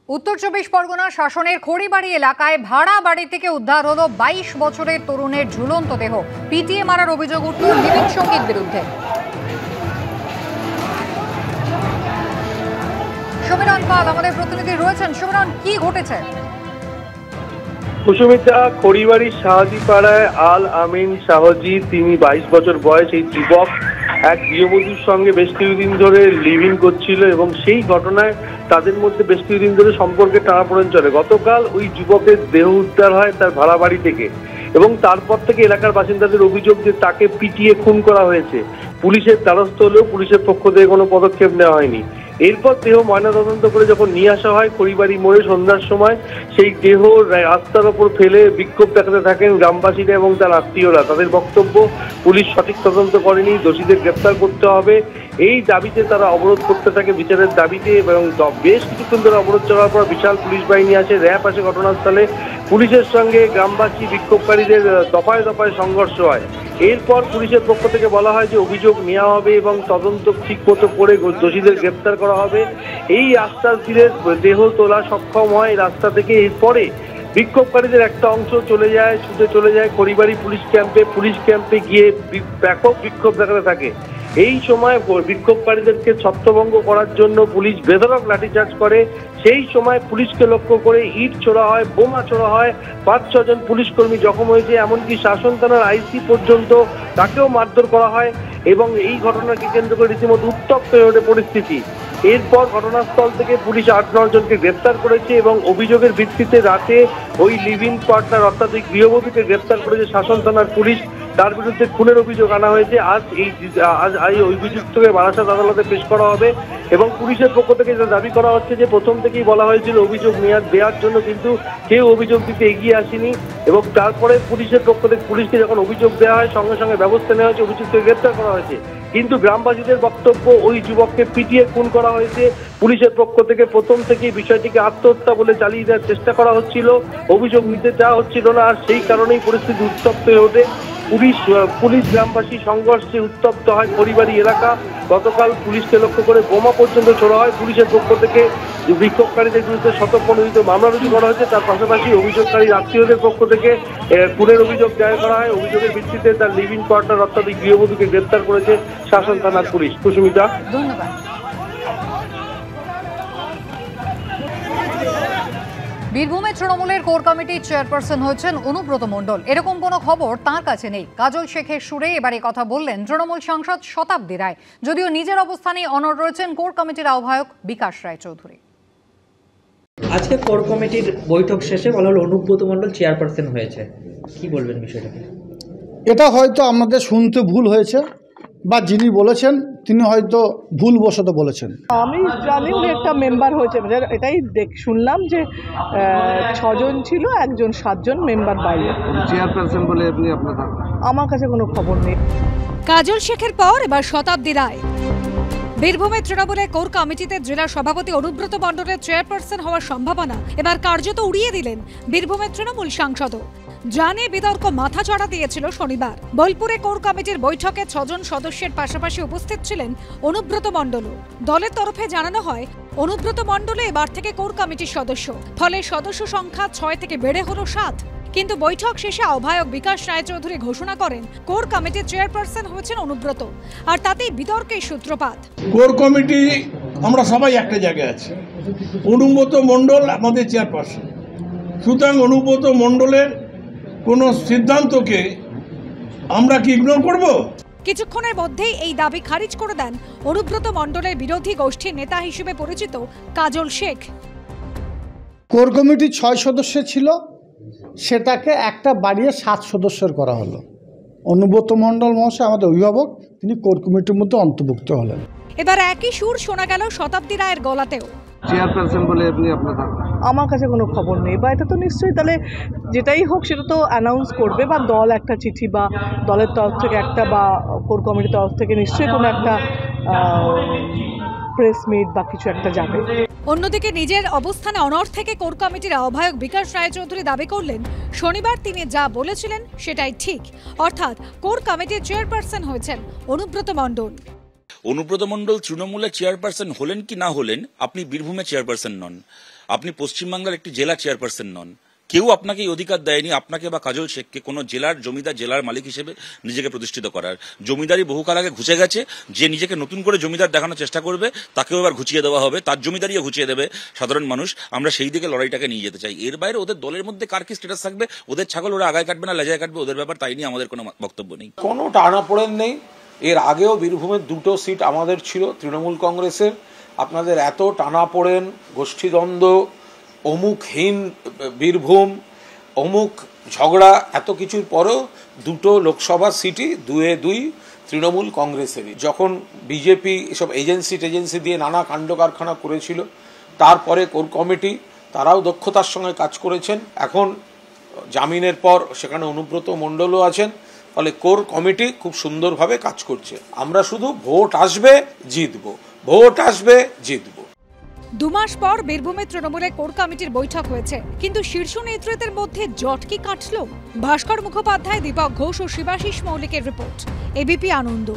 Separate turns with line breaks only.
উত্তর ২৪ পরগনা শাসনের খড়িবাড়ি এলাকায় ভাড়া বাড়ি থেকে উদ্ধার হলো ২২ বছরের তরুণের ঝুলন্ত দেহ। পিটিয়ে মারার অভিযোগ উঠল লিভিং সঙ্গীর বিরুদ্ধে। সমীরণ পাল আমাদের প্রতিনিধি রয়েছেন। সমীরণ, কি ঘটেছে?
কুসুমিতা, খড়িবাড়ির শাহাজিপাড়ায় আল আমিন শাহজি, তিনি ২২ বছর বয়স। এই যুবক এক গৃহবধূর সঙ্গে বেশ কিছুদিন ধরে লিভিং করছিল এবং সেই ঘটনায় তাদের মধ্যে বেশ কিছুদিন ধরে সম্পর্কে টানাপোড়েন চলে। গতকাল ওই যুবকের দেহ উদ্ধার হয় তার ভাড়া বাড়ি থেকে এবং তারপর থেকে এলাকার বাসিন্দাদের অভিযোগ যে তাকে পিটিয়ে খুন করা হয়েছে। পুলিশের দ্বারস্থ হলেও পুলিশের পক্ষ থেকে কোনো পদক্ষেপ নেওয়া হয়নি। এরপর দেহ ময়নাতদন্ত করে যখন নিয়ে আসা হয় খড়িবাড়ি মোড়ে সন্ধ্যার সময়, সেই দেহ রাস্তার ওপর ফেলে বিক্ষোভ দেখাতে থাকেন গ্রামবাসীরা এবং তার আত্মীয়রা। তাদের বক্তব্য, পুলিশ সঠিক তদন্ত করেনি, দোষীদের গ্রেপ্তার করতে হবে। এই দাবিতে তারা অবরোধ করতে থাকে, বিচারের দাবিতে, এবং বেশ কিছুক্ষণ ধরে অবরোধ চলার পর বিশাল পুলিশ বাহিনী আসে, র্যাব আসে ঘটনাস্থলে। পুলিশের সঙ্গে গ্রামবাসী বিক্ষোভকারীদের দফায় দফায় সংঘর্ষ হয়। এরপর পুলিশের পক্ষ থেকে বলা হয় যে অভিযোগ নেওয়া হবে এবং তদন্ত ঠিক মতো করে দোষীদের গ্রেপ্তার করা হবে। এই আশ্বাস দিলে দেহ তোলা সক্ষম হয় রাস্তা থেকে। এরপরে বিক্ষোভকারীদের একটা অংশ ছুটে চলে যায় খড়িবাড়ি পুলিশ ক্যাম্পে গিয়ে ব্যাপক বিক্ষোভ দেখাতে থাকে। এই সময় বিক্ষোভকারীদেরকে ছত্রভঙ্গ করার জন্য পুলিশ বেধড়ক লাঠিচার্জ করে। সেই সময় পুলিশকে লক্ষ্য করে ইট ছোড়া হয়, বোমা ছোড়া হয়। ৫-৬ জন পুলিশ কর্মী জখম হয়েছে, এমনকি শাসন থানার আইসি পর্যন্ত, তাকেও মারধর করা হয় এবং এই ঘটনাকে কেন্দ্র করে রীতিমতো উত্তপ্ত হয়ে ওঠে পরিস্থিতি। এরপর ঘটনাস্থল থেকে পুলিশ ৮-৯ জনকে গ্রেপ্তার করেছে এবং অভিযোগের ভিত্তিতে রাতে ওই লিভিং পার্টনার অর্থাৎ ওই গৃহবধূকে গ্রেপ্তার করেছে শাসন থানার পুলিশ। তার বিরুদ্ধে খুনের অভিযোগ আনা হয়েছে। আজ এই অভিযুক্তকে বারাসাত আদালতে পেশ করা হবে এবং পুলিশের পক্ষ থেকে যেটা দাবি করা হচ্ছে যে প্রথম থেকেই বলা হয়েছিল অভিযোগ দেওয়ার জন্য, কিন্তু কেউ অভিযোগ দিতে এগিয়ে আসেনি এবং তারপরে পুলিশের পক্ষ থেকে পুলিশকে যখন অভিযোগ দেওয়া হয় সঙ্গে সঙ্গে ব্যবস্থা নেওয়া হয়েছে, অভিযুক্তকে গ্রেপ্তার করা হয়েছে। কিন্তু গ্রামবাসীদের বক্তব্য, ওই যুবককে পিটিয়ে খুন করা হয়েছে। পুলিশের পক্ষ থেকে প্রথম থেকেই বিষয়টিকে আত্মহত্যা বলে চালিয়ে দেওয়ার চেষ্টা করা হচ্ছিল, অভিযোগ নিতে চাওয়া হচ্ছিল না। আর সেই কারণেই পরিস্থিতি উত্তপ্ত হয়ে ওঠে। পুলিশ গ্রামবাসী সংঘর্ষে উত্তপ্ত হয় খড়িবাড়ি এলাকা। গতকাল পুলিশকে লক্ষ্য করে বোমা পর্যন্ত ছোড়া হয়। পুলিশের পক্ষ থেকে বিক্ষোভকারীদের বিরুদ্ধে শতপ্রণোদিত মামলা রুজু করা হয়েছে। তার পাশাপাশি অভিযোগকারীর আত্মীয়দের পক্ষ থেকে খুনের অভিযোগ দায়ের করা হয়। অভিযোগের ভিত্তিতে তার লিভিং পার্টনার অর্থাৎ গৃহবধূকে গ্রেপ্তার করেছে শাসন থানার পুলিশ। কুসুমিতা,
ধন্যবাদ। বীরভূমে তৃণমূলের কোর কমিটির চেয়ারপারসন হয়েছেন অনুব্রত মণ্ডল। এরকম কোনো খবর তাঁর কাছে নেই। কাজল শেখের সুরে এবারে কথা বললেন তৃণমূল সাংসদ শতাব্দী রায়। যদিও নিজের অবস্থানেই অনড় রয়েছেন কোর কমিটির আহ্বায়ক বিকাশ রায়চৌধুরী।
আজকে কোর কমিটির বৈঠক শেষে বলা হলো অনুব্রত মণ্ডল চেয়ারপারসন হয়েছে, কি বলবেন বিষয়টাকে?
এটা হয়তো আমাদের শুনতে ভুল হয়েছে বা যিনি বলেছেন তিনি হয়তো ভুলবশত বলেছেন।
আমি জানি উনি একটা মেম্বার হয়েছে, এটাই শুনলাম যে ৬ জন ছিল, একজন ৭ জন মেম্বার বাইরে।
চেয়ারপারসন বলে আপনি
আমার কাছে কোনো খবর নেই।
কাজল শেখের পর এবার শতাব্দী রায়। বীরভূমে তৃণমূলের কোর কমিটিতে জেলা সভাপতি অনুব্রত মণ্ডলের চেয়ারপারসন হওয়ার সম্ভাবনা এবার কার্যত উড়িয়ে দিলেন বীরভূমের তৃণমূল সাংসদও। জানে বিতর্ক মাথা চড়া দিয়েছিল শনিবার। বোলপুরে কোর কমিটির বৈঠকে ৬ জন সদস্যের পাশাপাশি উপস্থিত ছিলেন অনুব্রত মণ্ডলও। দলের তরফে জানানো হয় অনুব্রত মণ্ডলও এবার থেকে কোর কমিটির সদস্য, ফলে সদস্য সংখ্যা ৬ থেকে বেড়ে হলো ৭। কিন্তু বৈঠক শেষে আহ্বায়ক বিকাশ রায়চৌধুরী ঘোষণা করেন কোর কমিটির চেয়ারপারসন হয়েছেন অনুব্রত, আর তাতেই বিতর্কের সূত্রপাত।
কোর কমিটি আমরা সবাই একটা জায়গায় আছি, অনুব্রত মণ্ডল আমাদের চেয়ারপারসন, সুতরাং অনুব্রত মণ্ডলের কোনো সিদ্ধান্তকে আমরা কি ইগনোর করব?
কিছুক্ষণের মধ্যেই এই দাবি খারিজ করে দেন অনুব্রত মণ্ডলের বিরোধী গোষ্ঠীর নেতা হিসেবে পরিচিত কাজল শেখ।
কোর কমিটি ৬ সদস্যের ছিল, সেটাকে একটা বাড়িয়ে ৭ সদস্যের করা হলো। অনুব্রত মণ্ডল মহাশয় আমাদের অভিভাবক, তিনি কোর কমিটির মধ্যে অন্তর্ভুক্ত হলেন।
এবার একই সুর শোনা গেল শতাব্দী রায়ের গলাতেও।
চেয়ারপারসন বলে আপনি
আমার কাছে কোনো খবর নেই, বা এটা তো নিশ্চয়ই তাহলে যেটাই হোক সেটা তো অ্যানাউন্স করবে, বা দল একটা চিঠি বা দলের তরফ থেকে একটা, বা কোর কমিটির তরফ থেকে নিশ্চয়ই কোনো একটা প্রেস মিট বা কিছু একটা যাবে।
অন্যদিকে নিজের অবস্থানে অনড় থেকে কোর কমিটির আহ্বায়ক বিকাশ রায়চৌধুরী দাবি করলেন শনিবার তিনি যা বলেছিলেন সেটাই ঠিক, অর্থাৎ কোর কমিটির চেয়ারপারসন হয়েছেন অনুব্রত মণ্ডল।
অনুব্রত মণ্ডল তৃণমূলের চেয়ারপারসন হলেন কি না হলেন, আপনি বীরভূমের চেয়ারপারসন নন, আপনি পশ্চিমবাংলার একটি জেলা চেয়ারপারসন নন। কেউ আপনাকে এই অধিকার দেয়নি আপনাকে বা কাজল শেখকে কোনো জেলার জমিদার, জেলার মালিক হিসেবে নিজেকে প্রতিষ্ঠিত করার। জমিদারি বহুকাল আগে ঘুচে গেছে। যে নিজেকে নতুন করে জমিদার দেখানোর চেষ্টা করবে তাকেও এবার ঘুচিয়ে দেওয়া হবে, তার জমিদারিও ঘুচিয়ে দেবে সাধারণ মানুষ। আমরা সেই দিকে লড়াইটাকে নিয়ে যেতে চাই। এর বাইরে ওদের দলের মধ্যে কার কি স্ট্যাটাস থাকবে, ওদের ছাগল ওরা আগায় কাটবে না লেজায় কাটবে, ওদের ব্যাপার, তাই নিয়ে আমাদের কোনো বক্তব্য নেই।
কোনো টানাপোড়েন নেই। এর আগেও বীরভূমের 2টো সিট আমাদের ছিল তৃণমূল কংগ্রেসের। আপনাদের এত টানাপোড়েন, গোষ্ঠীদ্বন্দ্ব, অমুকহীন বীরভূম, অমুক ঝগড়া, এত কিছুর পরেও 2টো লোকসভা সিটই 2-2 তৃণমূল কংগ্রেসেরই। যখন বিজেপি এসব এজেন্সি দিয়ে নানা কাণ্ড কারখানা করেছিল, তারপরে কোর কমিটি তারাও দক্ষতার সঙ্গে কাজ করেছেন। এখন জামিনের পর সেখানে অনুব্রত মণ্ডলও আছেন, ফলে কোর কমিটি খুব সুন্দরভাবে কাজ করছে। আমরা শুধু ভোট আসবে জিতবো, ভোট আসবে জিতবো।
2 মাস পর বীরভূমে তৃণমূলের কোর কমিটির বৈঠক হয়েছে, কিন্তু শীর্ষ নেতৃত্বের মধ্যে জট কি কাটল? ভাস্কর মুখোপাধ্যায়, দীপক ঘোষ ও শিবাশিস মৌলিকের রিপোর্ট, এবিপি আনন্দ।